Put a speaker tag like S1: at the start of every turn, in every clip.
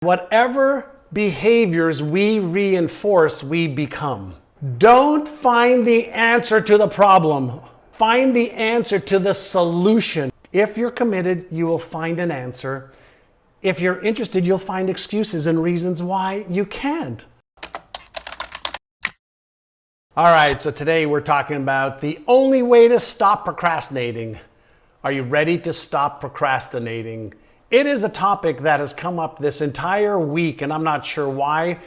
S1: Whatever behaviors we reinforce, we become. Don't find the answer to the problem. Find the answer to the solution. If you're committed, you will find an answer. If you're interested, you'll find excuses and reasons why you can't. All right, so today we're talking about the only way to stop procrastinating. Are you ready to stop procrastinating? It is a topic that has come up this entire week, and I'm not sure why.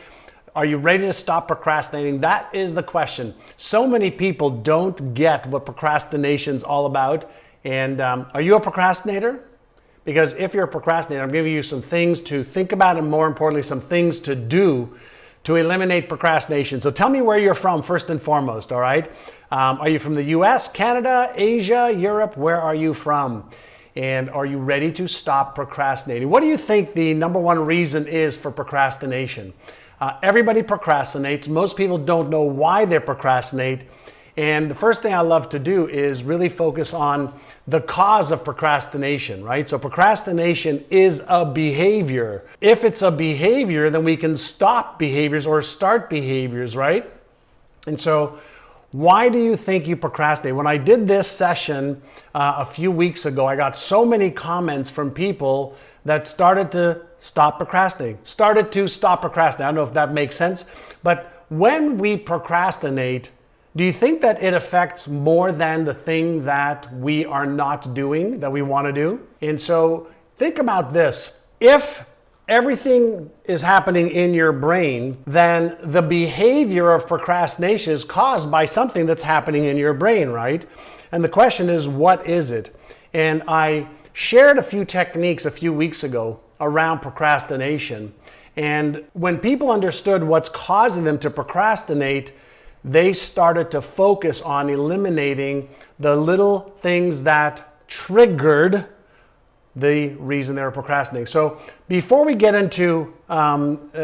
S1: Are you ready to stop procrastinating? That is the question. So many people don't get what procrastination is all about. And are you a procrastinator? Because if you're a procrastinator, I'm giving you some things to think about and, more importantly, some things to do to eliminate procrastination. So tell me where you're from first and foremost, all right? Are you from the US, Canada, Asia, Europe? Where are you from? And are you ready to stop procrastinating? What do you think the number one reason is for procrastination? Everybody procrastinates. Most people don't know why they procrastinate. And the first thing I love to do is really focus on the cause of procrastination, right? So procrastination is a behavior. If it's a behavior, then we can stop behaviors or start behaviors, right? And so why do you think you procrastinate? When I did this session a few weeks ago, I got so many comments from people that started to stop procrastinating. I don't know if that makes sense. But when we procrastinate, do you think that it affects more than the thing that we are not doing, that we want to do? And so think about this. If everything is happening in your brain, then the behavior of procrastination is caused by something that's happening in your brain, right? And the question is, what is it? And I shared a few techniques a few weeks ago around procrastination. And when people understood what's causing them to procrastinate, they started to focus on eliminating the little things that triggered the reason they were procrastinating. So before we get into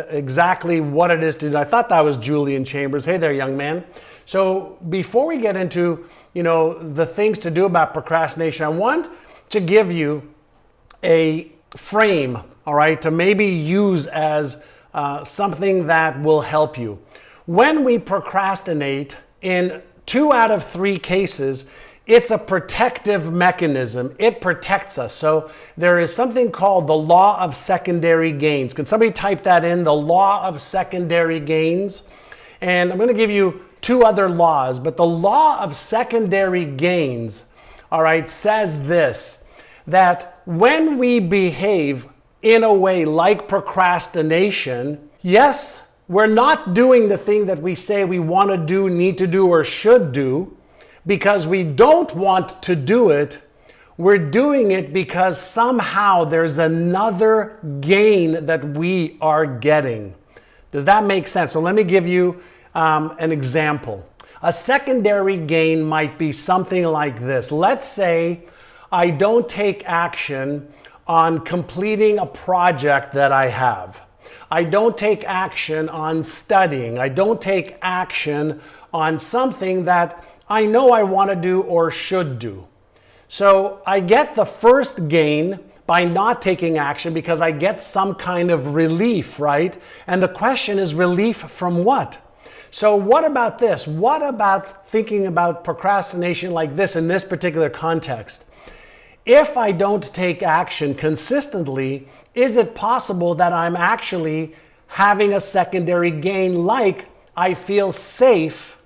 S1: exactly what it is to do, I thought that was Julian Chambers. Hey there, young man. So before we get into, the things to do about procrastination, I want to give you a frame, all right, to maybe use as something that will help you. When we procrastinate, in 2 out of 3 cases, it's a protective mechanism. It protects us. So there is something called the law of secondary gains. Can somebody type that in? The law of secondary gains. And I'm going to give you 2 other laws, but the law of secondary gains, all right, says this, that when we behave in a way like procrastination, yes, we're not doing the thing that we say we want to do, need to do, or should do because we don't want to do it. We're doing it because somehow there's another gain that we are getting. Does that make sense? So let me give you an example. A secondary gain might be something like this. Let's say I don't take action on completing a project that I have. I don't take action on studying. I don't take action on something that I know I want to do or should do. So I get the first gain by not taking action because I get some kind of relief, right? And the question is, relief from what? So what about this? What about thinking about procrastination like this in this particular context? If I don't take action consistently, is it possible that I'm actually having a secondary gain, like I feel safe?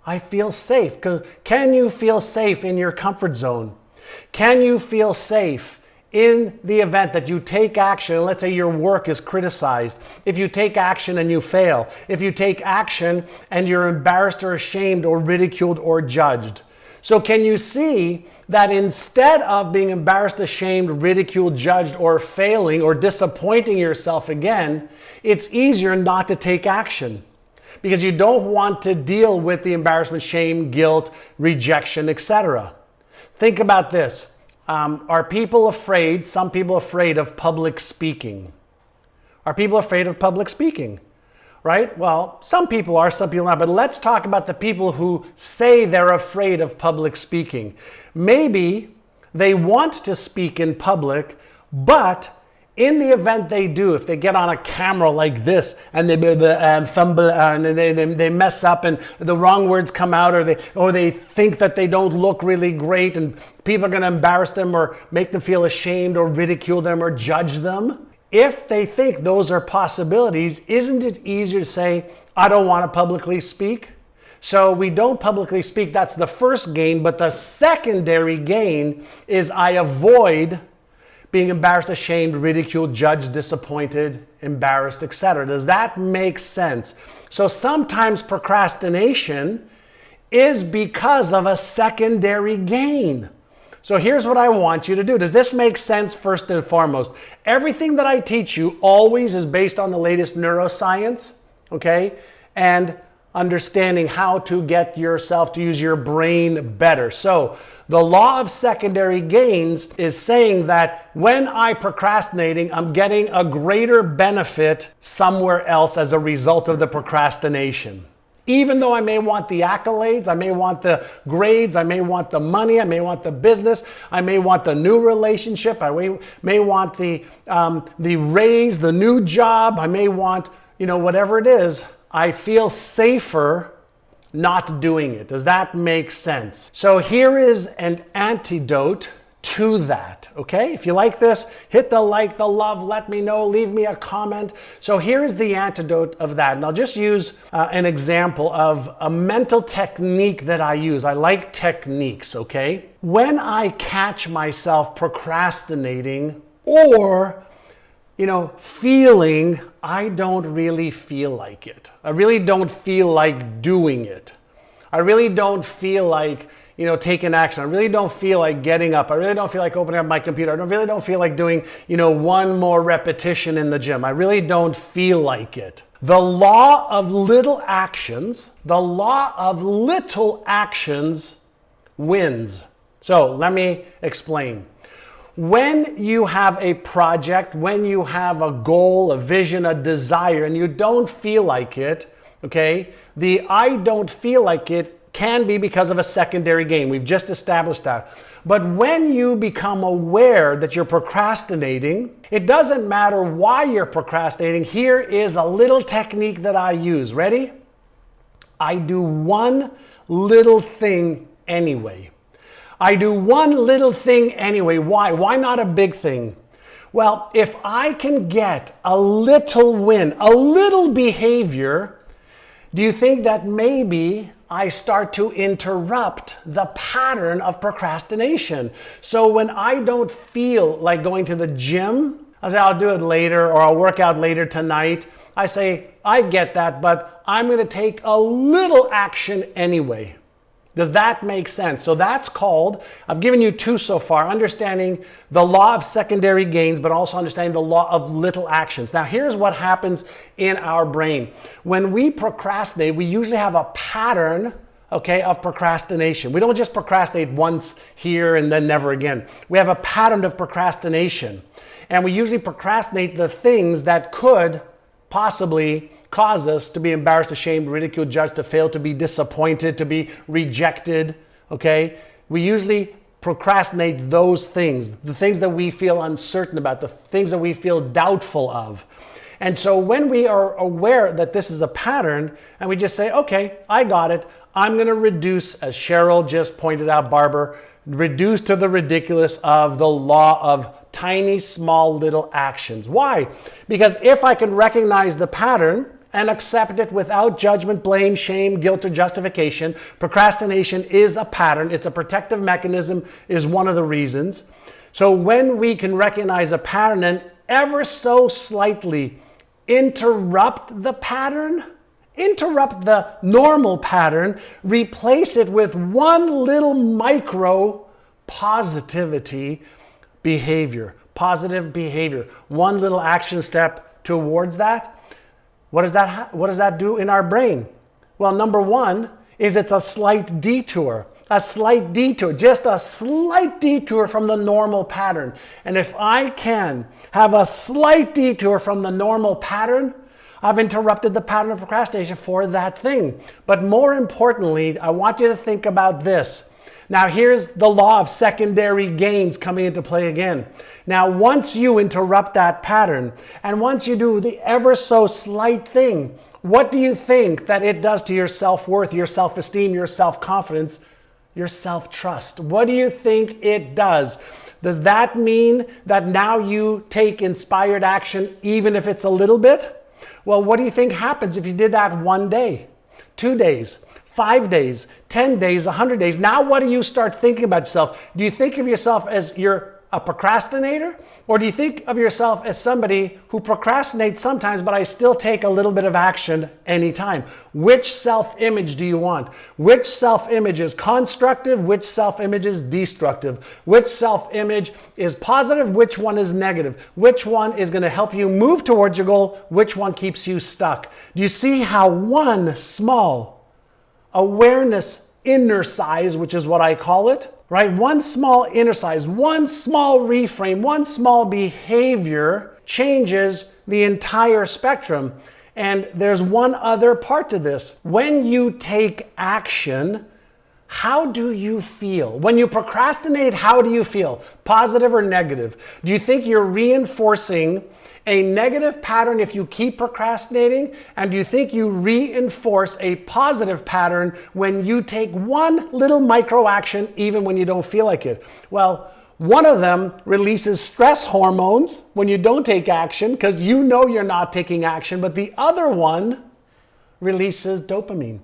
S1: I feel safe. Can you feel safe in your comfort zone? Can you feel safe in the event that you take action? Let's say your work is criticized. If you take action and you fail, if you take action and you're embarrassed or ashamed or ridiculed or judged. So can you see that instead of being embarrassed, ashamed, ridiculed, judged, or failing or disappointing yourself again, it's easier not to take action because you don't want to deal with the embarrassment, shame, guilt, rejection, etc. Think about this. Are people afraid, some people afraid of public speaking? Are people afraid of public speaking? Right? Well, some people are, some people not, but let's talk about the people who say they're afraid of public speaking. Maybe they want to speak in public, But in the event they do, if they get on a camera like this and they fumble and they mess up and the wrong words come out, or they think that they don't look really great and people are going to embarrass them or make them feel ashamed or ridicule them or judge them, if they think those are possibilities, isn't it easier to say, I don't want to publicly speak? So we don't publicly speak. That's the first gain. But the secondary gain is I avoid being embarrassed, ashamed, ridiculed, judged, disappointed, embarrassed, etc. Does that make sense? So sometimes procrastination is because of a secondary gain. So here's what I want you to do. Does this make sense? First and foremost, everything that I teach you always is based on the latest neuroscience, okay? And understanding how to get yourself to use your brain better. So the law of secondary gains is saying that when I'm procrastinating, I'm getting a greater benefit somewhere else as a result of the procrastination. Even though I may want the accolades, I may want the grades, I may want the money, I may want the business, I may want the new relationship, I may want the raise, the new job, I may want, whatever it is, I feel safer not doing it. Does that make sense? So here is an antidote to that, okay? If you like this, hit the like, the love, let me know, leave me a comment. So here is the antidote of that. And I'll just use an example of a mental technique that I use. I like techniques, okay? When I catch myself procrastinating or feeling I don't really feel like it. I really don't feel like doing it. I really don't feel like, taking action. I really don't feel like getting up. I really don't feel like opening up my computer. I really don't feel like doing, one more repetition in the gym. I really don't feel like it. The law of little actions, wins. So let me explain. When you have a project, when you have a goal, a vision, a desire, and you don't feel like it, okay, the I don't feel like it can be because of a secondary gain. We've just established that. But when you become aware that you're procrastinating, it doesn't matter why you're procrastinating. Here is a little technique that I use. Ready? I do one little thing anyway. I do one little thing anyway. Why? Why not a big thing? Well, if I can get a little win, a little behavior, do you think that maybe I start to interrupt the pattern of procrastination? So when I don't feel like going to the gym, I say I'll do it later or I'll work out later tonight. I say, I get that, but I'm going to take a little action anyway. Does that make sense? So that's called, I've given you two so far, understanding the law of secondary gains, but also understanding the law of little actions. Now, here's what happens in our brain. When we procrastinate, we usually have a pattern, okay, of procrastination. We don't just procrastinate once here and then never again. We have a pattern of procrastination. And we usually procrastinate the things that could possibly cause us to be embarrassed, ashamed, ridiculed, judged, to fail, to be disappointed, to be rejected, okay? We usually procrastinate those things, the things that we feel uncertain about, the things that we feel doubtful of. And so when we are aware that this is a pattern and we just say, okay, I got it, I'm going to reduce, as Cheryl just pointed out, Barber, reduce to the ridiculous of the law of tiny, small, little actions. Why? Because if I can recognize the pattern and accept it without judgment, blame, shame, guilt, or justification, procrastination is a pattern. It's a protective mechanism, is one of the reasons. So when we can recognize a pattern and ever so slightly interrupt the pattern, interrupt the normal pattern, replace it with one little micro positivity behavior, positive behavior, one little action step towards that. What does that do in our brain? Well, number one is it's a slight detour, just a slight detour from the normal pattern. And if I can have a slight detour from the normal pattern, I've interrupted the pattern of procrastination for that thing. But more importantly, I want you to think about this, Now here's the law of secondary gains coming into play again. Now once you interrupt that pattern, and once you do the ever so slight thing, what do you think that it does to your self-worth, your self-esteem, your self-confidence, your self-trust? What do you think it does? Does that mean that now you take inspired action even if it's a little bit? Well, what do you think happens if you did that 1 day, 2 days, 5 days, 10 days, 100 days? Now what do you start thinking about yourself? Do you think of yourself as you're a procrastinator? Or do you think of yourself as somebody who procrastinates sometimes, but I still take a little bit of action anytime? Which self-image do you want? Which self-image is constructive? Which self-image is destructive? Which self-image is positive? Which one is negative? Which one is going to help you move towards your goal? Which one keeps you stuck? Do you see how one small awareness inner size, which is what I call it, right? One small inner size, one small reframe, one small behavior changes the entire spectrum. And there's one other part to this. When you take action, how do you feel? When you procrastinate, how do you feel? Positive or negative? Do you think you're reinforcing a negative pattern if you keep procrastinating? And do you think you reinforce a positive pattern when you take one little micro action even when you don't feel like it? Well, one of them releases stress hormones when you don't take action because you know you're not taking action, but the other one releases dopamine.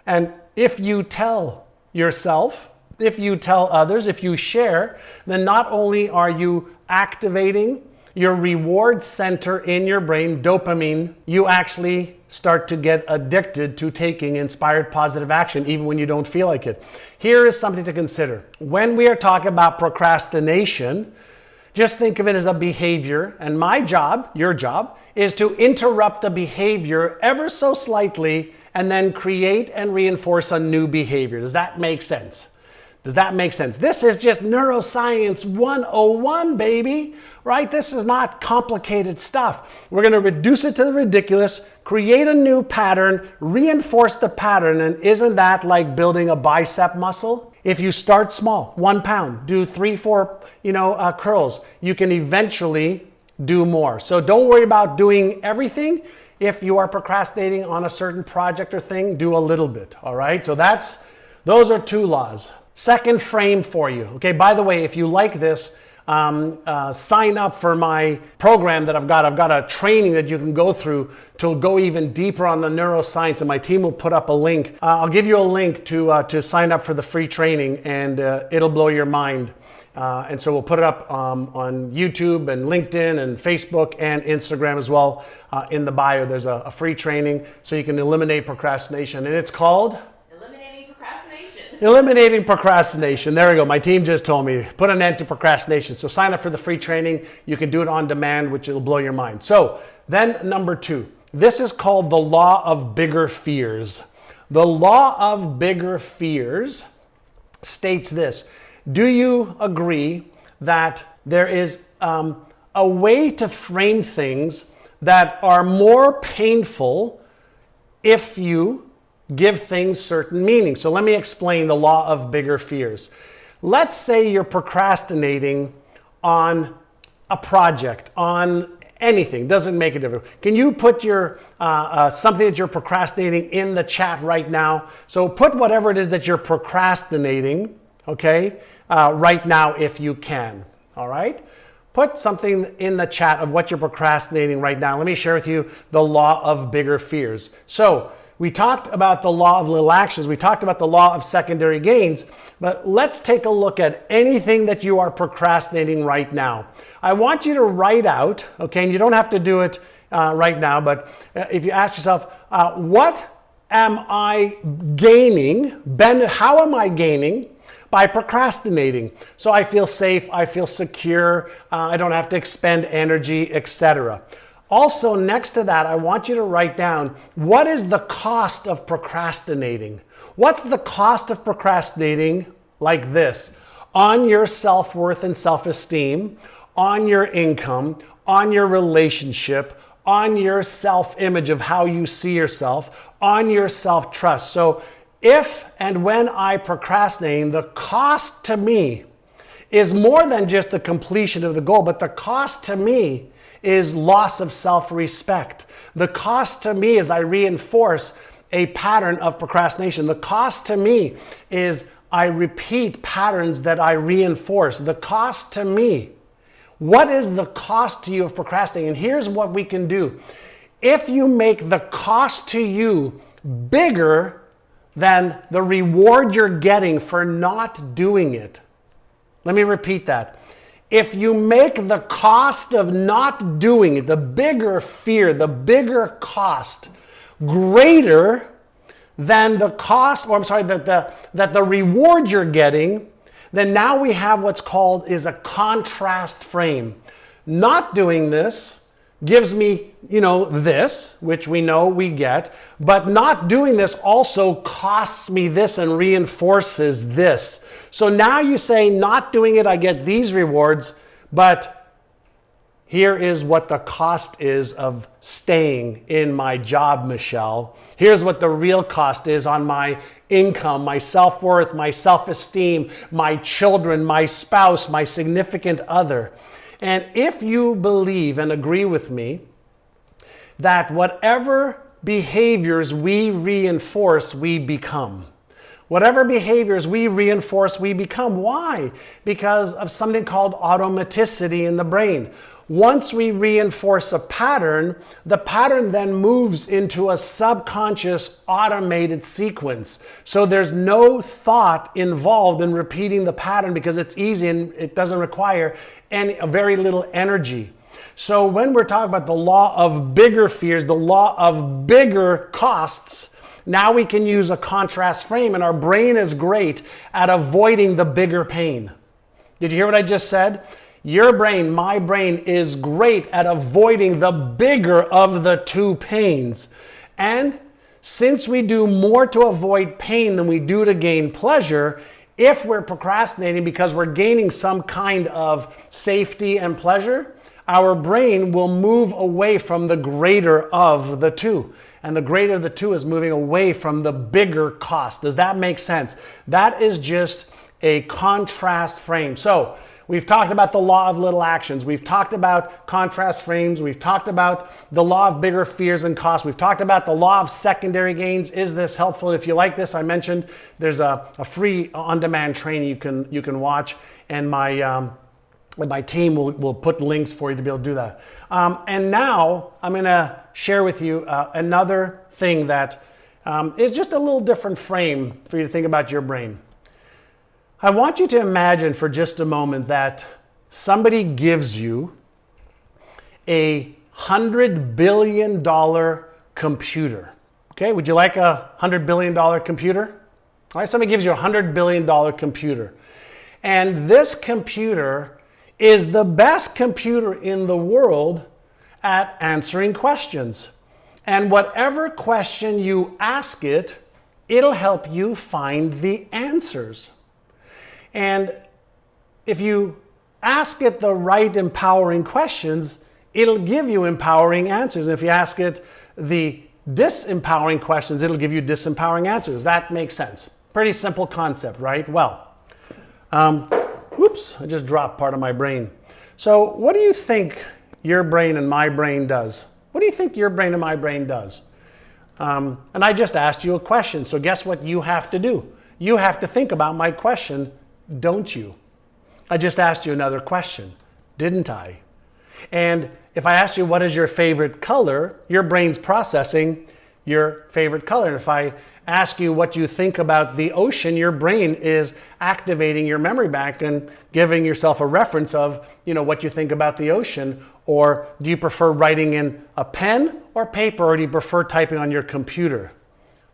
S1: And if you tell yourself, if you tell others, if you share, then not only are you activating your reward center in your brain, dopamine, you actually start to get addicted to taking inspired positive action even when you don't feel like it. Here is something to consider. When we are talking about procrastination, just think of it as a behavior, and my job, your job, is to interrupt the behavior ever so slightly and then create and reinforce a new behavior. Does that make sense? Does that make sense? This is just neuroscience 101, baby, right? This is not complicated stuff. We're going to reduce it to the ridiculous, create a new pattern, reinforce the pattern, and isn't that like building a bicep muscle? If you start small, 1 pound, do 3-4, curls, you can eventually do more. So don't worry about doing everything. If you are procrastinating on a certain project or thing, do a little bit, all right? So those are 2 laws. Second frame for you. Okay, by the way, if you like this, sign up for my program that I've got. I've got a training that you can go through to go even deeper on the neuroscience, and my team will put up a link. I'll give you a link to sign up for the free training, and it'll blow your mind. And so we'll put it up on YouTube and LinkedIn and Facebook and Instagram as well. In the bio, there's a free training so you can eliminate procrastination, and it's called Eliminating Procrastination. There we go. My team just told me, put an end to procrastination. So sign up for the free training. You can do it on demand, which will blow your mind. So then number 2, this is called the law of bigger fears. The law of bigger fears states this. Do you agree that there is a way to frame things that are more painful if you give things certain meaning? So let me explain the law of bigger fears. Let's say you're procrastinating on a project, on anything, doesn't make a difference. Can you put your something that you're procrastinating in the chat right now? So put whatever it is that you're procrastinating, okay, right now if you can, all right? Put something in the chat of what you're procrastinating right now. Let me share with you the law of bigger fears. So we talked about the law of little actions. We talked about the law of secondary gains, but let's take a look at anything that you are procrastinating right now. I want you to write out, okay, and you don't have to do it right now, but if you ask yourself, what am I gaining? How am I gaining by procrastinating? So I feel safe, I feel secure, I don't have to expend energy, etc. Also, next to that, I want you to write down, what is the cost of procrastinating? What's the cost of procrastinating like this? On your self-worth and self-esteem, on your income, on your relationship, on your self-image of how you see yourself, on your self-trust. So if and when I procrastinate, the cost to me is more than just the completion of the goal, but the cost to me is loss of self-respect. The cost to me is I reinforce a pattern of procrastination. The cost to me is I repeat patterns that I reinforce. The cost to me. What is the cost to you of procrastinating? And here's what we can do. If you make the cost to you bigger than the reward you're getting for not doing it. Let me repeat that. If you make the cost of not doing it, the bigger fear, the bigger cost, greater than the cost, that the reward you're getting, then now we have what's called is a contrast frame. Not doing this gives me, this, which we know we get, but not doing this also costs me this and reinforces this. So now you say not doing it, I get these rewards, but here is what the cost is of staying in my job, Michelle. Here's what the real cost is on my income, my self-worth, my self-esteem, my children, my spouse, my significant other. And if you believe and agree with me that whatever behaviors we reinforce, we become. Whatever behaviors we reinforce, we become. Why? Because of something called automaticity in the brain. Once we reinforce a pattern, the pattern then moves into a subconscious automated sequence. So there's no thought involved in repeating the pattern because it's easy and it doesn't require very little energy. So when we're talking about the law of bigger fears, the law of bigger costs, now we can use a contrast frame, and our brain is great at avoiding the bigger pain. Did you hear what I just said? Your brain, my brain, is great at avoiding the bigger of the two pains. And since we do more to avoid pain than we do to gain pleasure, if we're procrastinating because we're gaining some kind of safety and pleasure, our brain will move away from the greater of the two. And the greater of the two is moving away from the bigger cost. Does that make sense? That is just a contrast frame. So we've talked about the law of little actions. We've talked about contrast frames. We've talked about the law of bigger fears and costs. We've talked about the law of secondary gains. Is this helpful? If you like this, I mentioned there's a free on-demand training you can watch, and my team will put links for you to be able to do that. And now I'm going to share with you another thing that is just a little different frame for you to think about your brain. I want you to imagine for just a moment that somebody gives you a $100 billion computer. Okay, would you like a $100 billion computer? All right, somebody gives you a $100 billion computer. And this computer is the best computer in the world at answering questions. And whatever question you ask it, it'll help you find the answers. And if you ask it the right empowering questions, it'll give you empowering answers. And if you ask it the disempowering questions, it'll give you disempowering answers. That makes sense. Pretty simple concept, right? Well, whoops, I just dropped part of my brain. So what do you think your brain and my brain does? What do you think your brain and my brain does? And I just asked you a question. So guess what you have to do? You have to think about my question, don't you? I just asked you another question, didn't I? And if I asked you what is your favorite color, your brain's processing your favorite color. And if I ask you what you think about the ocean, your brain is activating your memory bank and giving yourself a reference of, what you think about the ocean. Or do you prefer writing in a pen or paper, or do you prefer typing on your computer?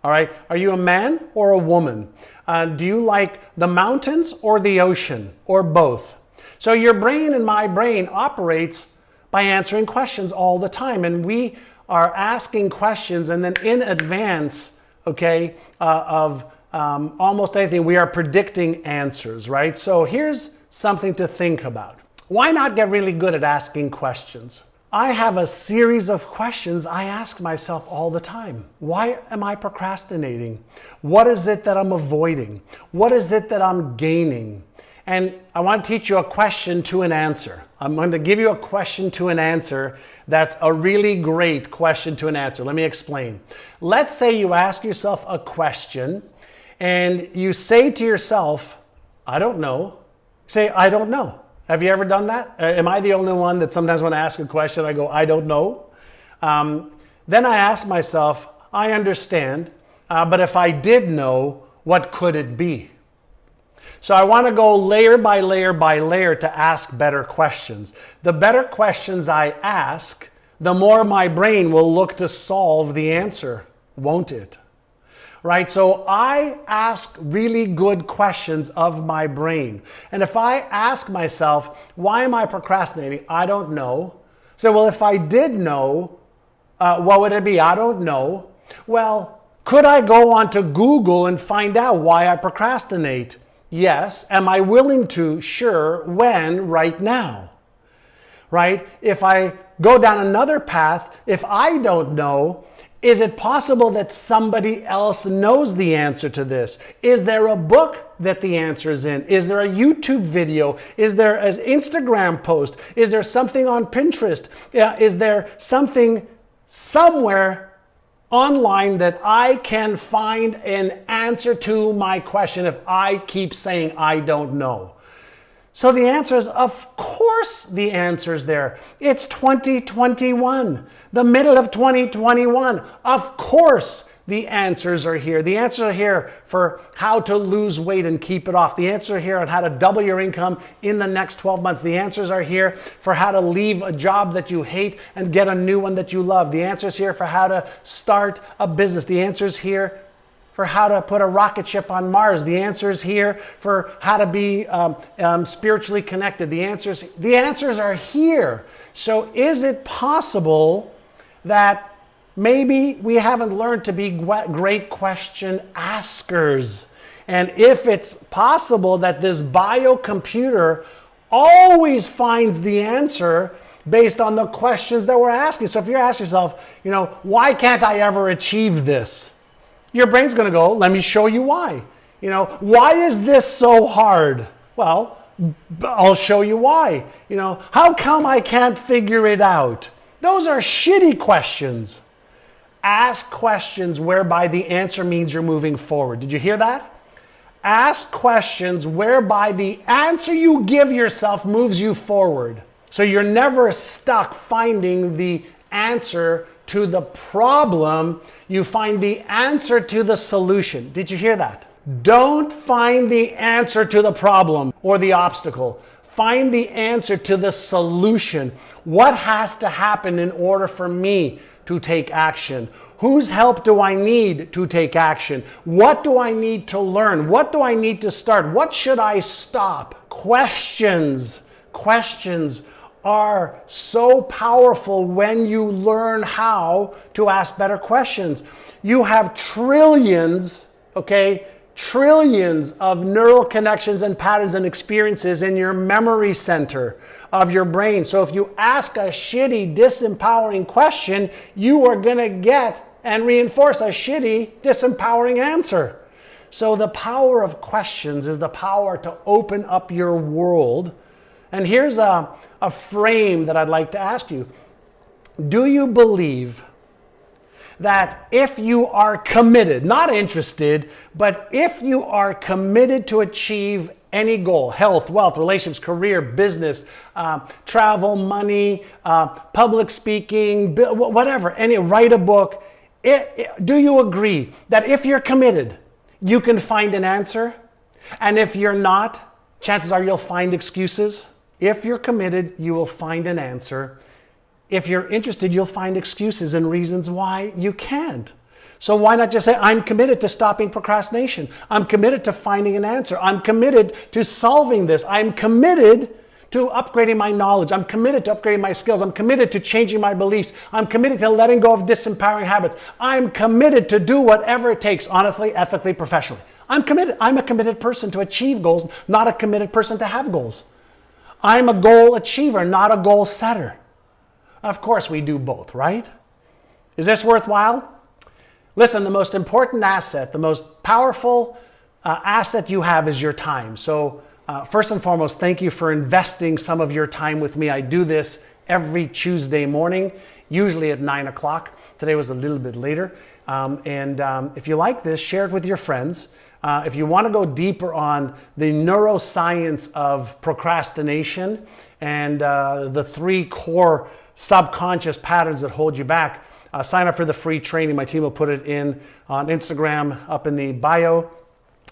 S1: All right. Are you a man or a woman? Do you like the mountains or the ocean, or both? So your brain and my brain operates by answering questions all the time. And we are asking questions, and then in advance, of almost anything, we are predicting answers, right? So here's something to think about. Why not get really good at asking questions? I have a series of questions I ask myself all the time. Why am I procrastinating? What is it that I'm avoiding? What is it that I'm gaining? And I want to teach you a question to an answer. I'm going to give you a question to an answer that's a really great question to an answer. Let me explain. Let's say you ask yourself a question and you say to yourself, I don't know. Say, I don't know. Have you ever done that? Am I the only one that sometimes when I ask a question, I go, I don't know? Then I ask myself, I understand, but if I did know, what could it be? So I want to go layer by layer by layer to ask better questions. The better questions I ask, the more my brain will look to solve the answer, won't it? Right? So I ask really good questions of my brain. And if I ask myself, why am I procrastinating? I don't know. So, well, if I did know, what would it be? I don't know. Well, could I go onto Google and find out why I procrastinate? Yes. Am I willing to? Sure. When? Right now. Right? If I go down another path, if I don't know, is it possible that somebody else knows the answer to this? Is there a book that the answer is in? Is there a YouTube video? Is there an Instagram post? Is there something on Pinterest? Is there something somewhere online that I can find an answer to my question if I keep saying I don't know? So the answer is, of course the answer is there. It's 2021, the middle of 2021. Of course the answers are here. The answers are here for how to lose weight and keep it off. The answers are here on how to double your income in the next 12 months. The answers are here for how to leave a job that you hate and get a new one that you love. The answers here for how to start a business. The answers here for how to put a rocket ship on Mars. The answers here for how to be spiritually connected. The answers are here. So is it possible that maybe we haven't learned to be great question askers? And if it's possible that this biocomputer always finds the answer based on the questions that we're asking. So if you're asking yourself, why can't I ever achieve this? Your brain's going to go, let me show you why. Why is this so hard? Well, I'll show you why. How come I can't figure it out? Those are shitty questions. Ask questions whereby the answer means you're moving forward. Did you hear that? Ask questions whereby the answer you give yourself moves you forward. So you're never stuck finding the answer to the problem. You find the answer to the solution. Did you hear that? Don't find the answer to the problem or the obstacle. Find the answer to the solution. What has to happen in order for me to take action? Whose help do I need to take action? What do I need to learn? What do I need to start? What should I stop? Questions are so powerful when you learn how to ask better questions. You have trillions of neural connections and patterns and experiences in your memory center of your brain. So if you ask a shitty, disempowering question, you are going to get and reinforce a shitty, disempowering answer. So the power of questions is the power to open up your world. And here's a frame that I'd like to ask you. Do you believe that if you are committed, not interested, but if you are committed to achieve any goal, health, wealth, relationships, career, business, travel, money, public speaking, whatever, write a book, do you agree that if you're committed, you can find an answer? And if you're not, chances are you'll find excuses. If you're committed, you will find an answer. If you're interested, you'll find excuses and reasons why you can't. So why not just say, I'm committed to stopping procrastination. I'm committed to finding an answer. I'm committed to solving this. I'm committed to upgrading my knowledge. I'm committed to upgrading my skills. I'm committed to changing my beliefs. I'm committed to letting go of disempowering habits. I'm committed to do whatever it takes, honestly, ethically, professionally. I'm committed. I'm a committed person to achieve goals, not a committed person to have goals. I'm a goal achiever, not a goal setter. Of course we do both, right? Is this worthwhile? Listen, the most important asset, the most powerful asset you have is your time. So first and foremost, thank you for investing some of your time with me. I do this every Tuesday morning, usually at 9 o'clock. Today was a little bit later. If you like this, share it with your friends. If you want to go deeper on the neuroscience of procrastination and the 3 core subconscious patterns that hold you back, sign up for the free training. My team will put it in on Instagram, up in the bio,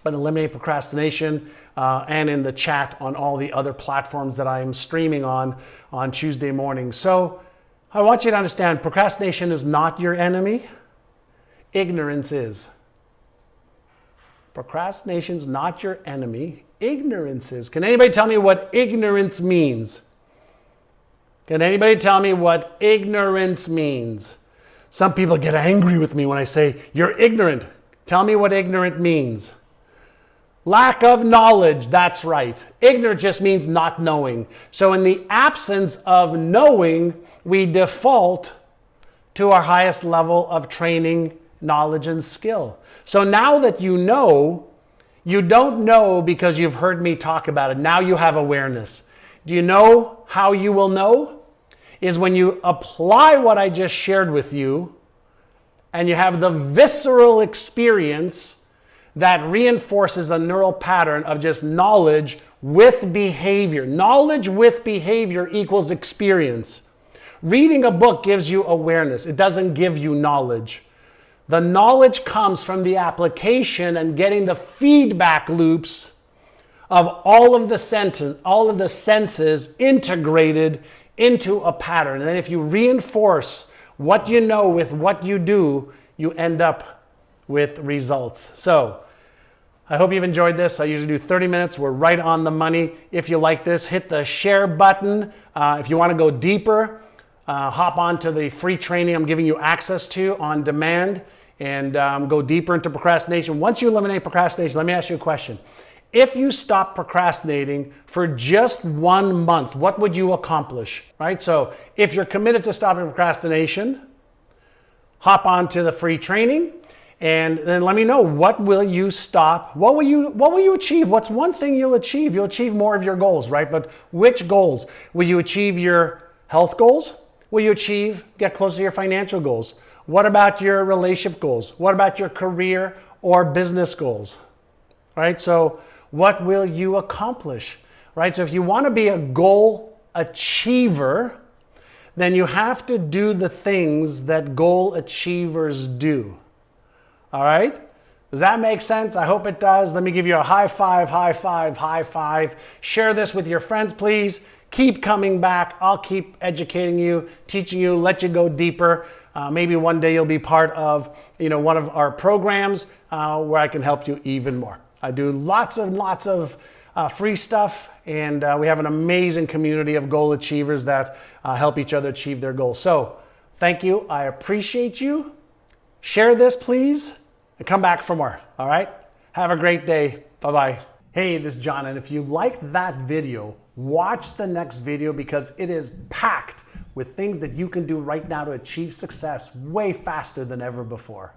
S1: on Eliminate Procrastination, and in the chat on all the other platforms that I'm streaming on Tuesday morning. So I want you to understand, procrastination is not your enemy. Ignorance is. Procrastination is not your enemy. Ignorance is. Can anybody tell me what ignorance means? Can anybody tell me what ignorance means? Some people get angry with me when I say, you're ignorant. Tell me what ignorant means. Lack of knowledge, that's right. Ignorant just means not knowing. So in the absence of knowing, we default to our highest level of training, knowledge, and skill. So now that you know, you don't know because you've heard me talk about it. Now you have awareness. Do you know how you will know? Is when you apply what I just shared with you and you have the visceral experience that reinforces a neural pattern of just knowledge with behavior. Knowledge with behavior equals experience. Reading a book gives you awareness. It doesn't give you knowledge. The knowledge comes from the application and getting the feedback loops of all of the senses integrated into a pattern. And then if you reinforce what you know with what you do, you end up with results. So I hope you've enjoyed this. I usually do 30 minutes. We're right on the money. If you like this, hit the share button. If you want to go deeper, hop on to the free training I'm giving you access to on demand and go deeper into procrastination. Once you eliminate procrastination, let me ask you a question. If you stop procrastinating for just 1 month, what would you accomplish, right? So if you're committed to stopping procrastination, hop on to the free training and then let me know, what will you stop? What will you achieve? What's one thing you'll achieve? You'll achieve more of your goals, right? But which goals? Will you achieve your health goals? Will you get closer to your financial goals? What about your relationship goals? What about your career or business goals, right? So what will you accomplish, right? So if you want to be a goal achiever, then you have to do the things that goal achievers do. All right? Does that make sense? I hope it does. Let me give you a high five, high five, high five. Share this with your friends, please. Keep coming back. I'll keep educating you, teaching you, let you go deeper. Maybe one day you'll be part of, one of our programs where I can help you even more. I do lots and lots of free stuff, and we have an amazing community of goal achievers that help each other achieve their goals. So thank you. I appreciate you. Share this, please, and come back for more. All right? Have a great day. Bye-bye. Hey, this is John, and if you liked that video, watch the next video because it is packed with things that you can do right now to achieve success way faster than ever before.